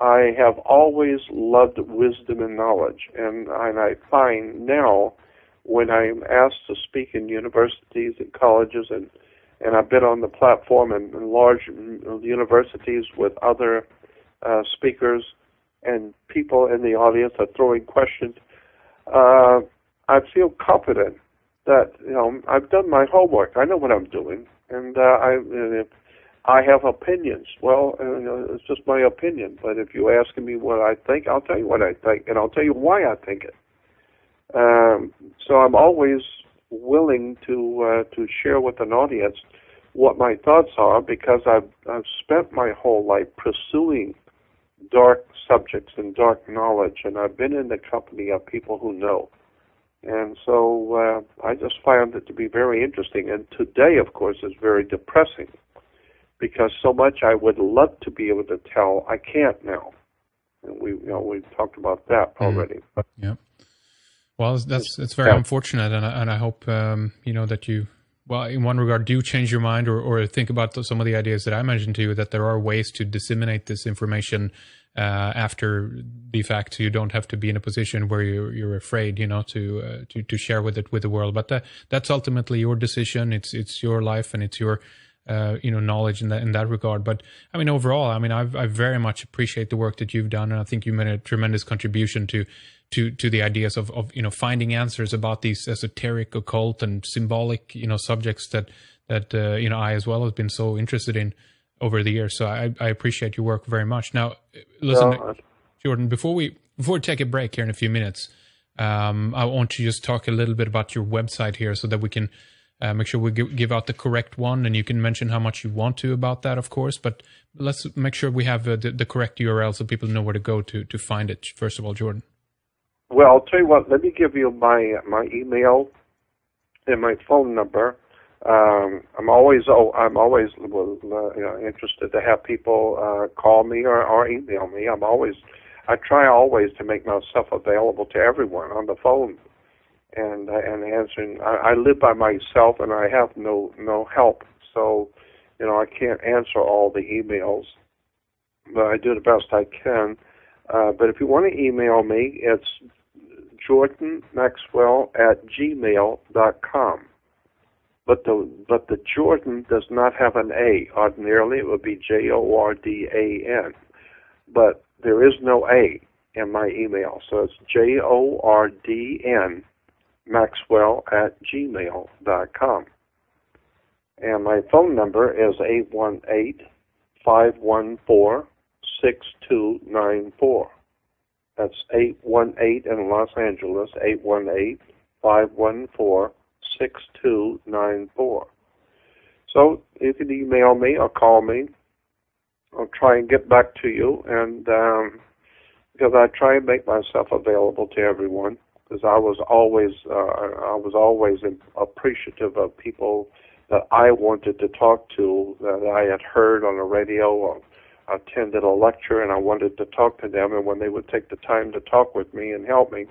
I have always loved wisdom and knowledge. And I find now, when I'm asked to speak in universities and colleges, and I've been on the platform in large universities with other speakers, and people in the audience are throwing questions, I feel confident that I've done my homework. I know what I'm doing, and I have opinions. Well, it's just my opinion. But if you ask me what I think, I'll tell you what I think, and I'll tell you why I think it. So I'm always willing to share with an audience what my thoughts are, because I've spent my whole life pursuing dark subjects and dark knowledge, and I've been in the company of people who know. And so I just found it to be very interesting. And today, of course, is very depressing, because so much I would love to be able to tell, I can't now. And we've talked about that already. Yeah. Well, it's very unfortunate, and I hope that you, well, in one regard, do change your mind or think about some of the ideas that I mentioned to you, that there are ways to disseminate this information after the fact. You don't have to be in a position where you're afraid, to share with the world. But that's ultimately your decision. It's your life, and it's your knowledge in that regard. But I mean, overall, I very much appreciate the work that you've done, and I think you made a tremendous contribution to the ideas of finding answers about these esoteric, occult, and symbolic subjects that I as well have been so interested in over the years. So I appreciate your work very much. Now, listen, Jordan, before we take a break here in a few minutes, I want to just talk a little bit about your website here, so that we can make sure we give out the correct one, and you can mention how much you want to about that, of course. But let's make sure we have the correct URL so people know where to go to find it. First of all, Jordan. Well, I'll tell you what. Let me give you my email and my phone number. I'm always interested to have people call me or email me. I try always to make myself available to everyone on the phone and answering. I live by myself, and I have no help, so I can't answer all the emails, but I do the best I can. But if you want to email me, it's jordanmaxwell@gmail.com. But the Jordan does not have an A. Ordinarily, it would be JORDAN. But there is no A in my email, so it's JORDN Maxwell@gmail.com. And my phone number is 818-514-6294. That's 818 in Los Angeles, 818-514-6294. So you can email me or call me. I'll try and get back to you, and because I try and make myself available to everyone, because I was always appreciative of people that I wanted to talk to, that I had heard on the radio or attended a lecture, and I wanted to talk to them, and when they would take the time to talk with me and help me,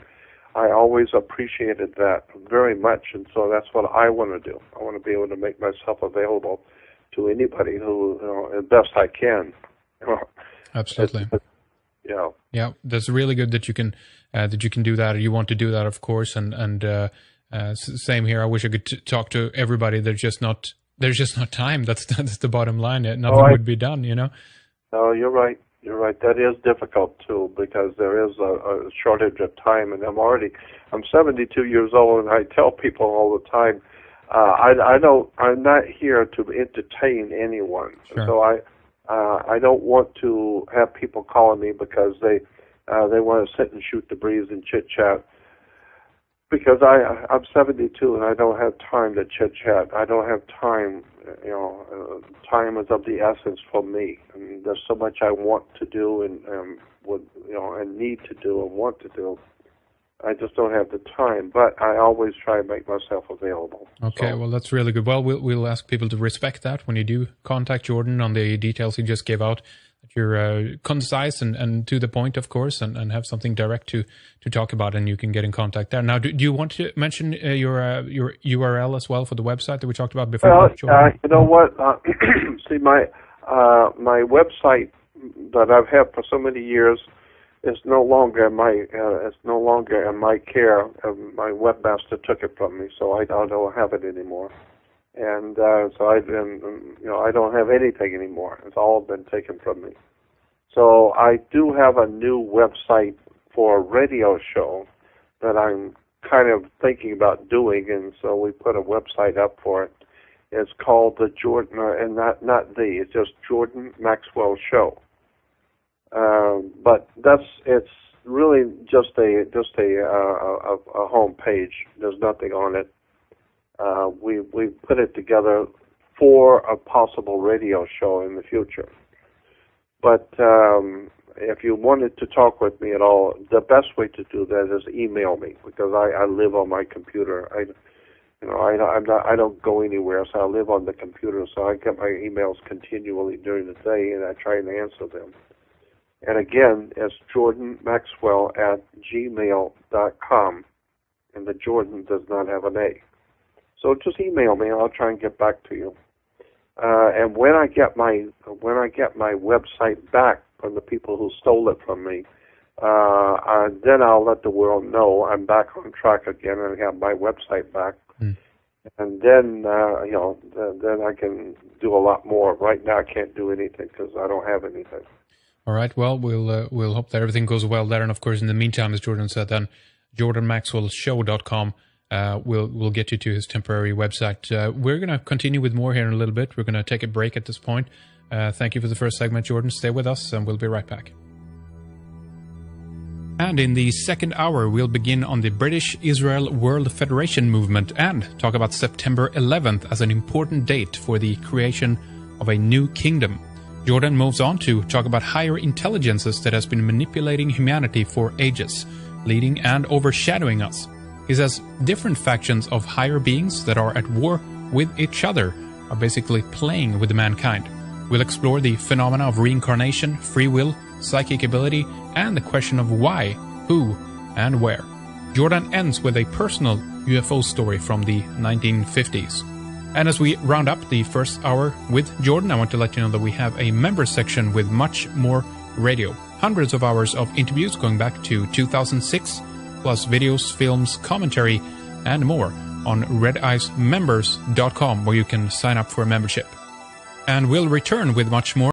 I always appreciated that very much, and so that's what I want to do. I want to be able to make myself available to anybody who, as best I can. Absolutely. Yeah, that's really good that you can do that, or you want to do that, of course. And same here. I wish I could talk to everybody. There's just not time. That's the bottom line. Nothing would be done. No, you're right. You're right. That is difficult too, because there is a shortage of time, and I'm 72 years old, and I tell people all the time, I'm not here to entertain anyone. Sure. So I don't want to have people calling me because they want to sit and shoot the breeze and chit chat. Because I'm 72 and I don't have time to chit chat. I don't have time. Time is of the essence for me. I mean, there's so much I want to do and need to do and want to do. I just don't have the time, but I always try to make myself available. Okay, well, that's really good. Well, we'll ask people to respect that when you do contact Jordan on the details he just gave out, you're concise and to the point, of course, and have something direct to talk about, and you can get in contact there. Now, do you want to mention your URL as well for the website that we talked about before? Well, you know what? See, my website that I've had for so many years is no longer in my care. My webmaster took it from me, so I don't have it anymore. And so I don't have anything anymore. It's all been taken from me. So I do have a new website for a radio show that I'm kind of thinking about doing, and so we put a website up for it. It's called the Jordan, and it's just Jordan Maxwell Show. But it's really just a home page. There's nothing on it. We put it together for a possible radio show in the future. But if you wanted to talk with me at all, the best way to do that is email me, because I live on my computer. I don't go anywhere, so I live on the computer. So I get my emails continually during the day, and I try and answer them. And again, it's jordanmaxwell@gmail.com, and the Jordan does not have an A. So just email me, and I'll try and get back to you. And when I get my website back from the people who stole it from me, then I'll let the world know I'm back on track again and have my website back. And then then I can do a lot more. Right now, I can't do anything because I don't have anything. All right. Well, we'll hope that everything goes well there. And of course, in the meantime, as Jordan said, then jordanmaxwellshow.com will get you to his temporary website. We're going to continue with more here in a little bit. We're going to take a break at this point. Thank you for the first segment, Jordan. Stay with us, and we'll be right back. And in the second hour, we'll begin on the British-Israel World Federation movement and talk about September 11th as an important date for the creation of a new kingdom. Jordan moves on to talk about higher intelligences that has been manipulating humanity for ages, leading and overshadowing us. He says different factions of higher beings that are at war with each other are basically playing with mankind. We'll explore the phenomena of reincarnation, free will, psychic ability, and the question of why, who, and where. Jordan ends with a personal UFO story from the 1950s. And as we round up the first hour with Jordan, I want to let you know that we have a member section with much more radio. Hundreds of hours of interviews going back to 2006, plus videos, films, commentary, and more on redicemembers.com, where you can sign up for a membership. And we'll return with much more